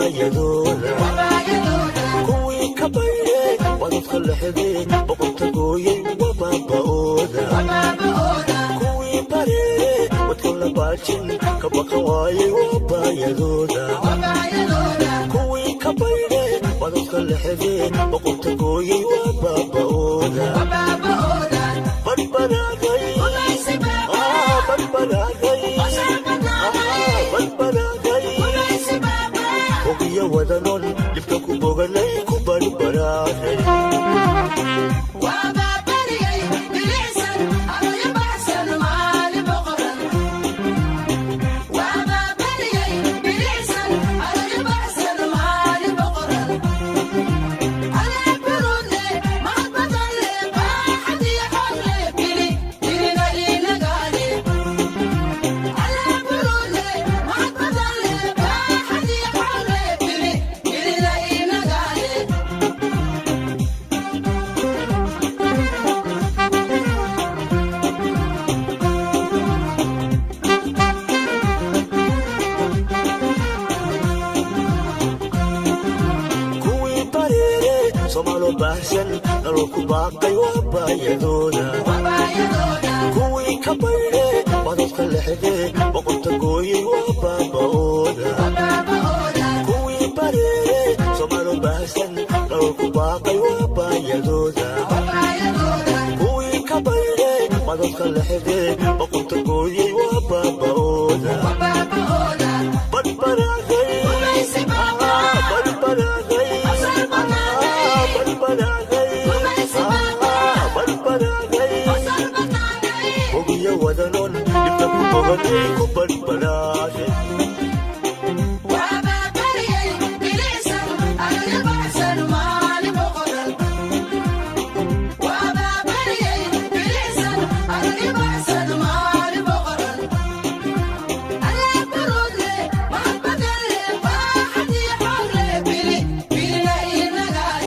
wabayadooda kuwii ka baydhay wadadka lexday boqorta gooyay wabaaba'ooda kuwii bareeray wadka la baajin ka baqa waayay wabayadooda kuwii ka baydhay wadadka lexday boqorta gooyay wabaaba'ooda badbadaaday ogiya wadanon dhibka ku boganay ku barbaraaday Somalo bahsan nalo ku baaqay wabayadooda kuwii ka baydhay wadadka lexday boqorta gooyay wabaaba'ooda kuwii bareeray somalo bahsan nalo ku baaqay wabayadooda kuwii ka baydhay wadadka lexday boqorta gooyay wabaaba'ooda badbadaaday ogiya wadanon dhibka ku boganay ku badbadaa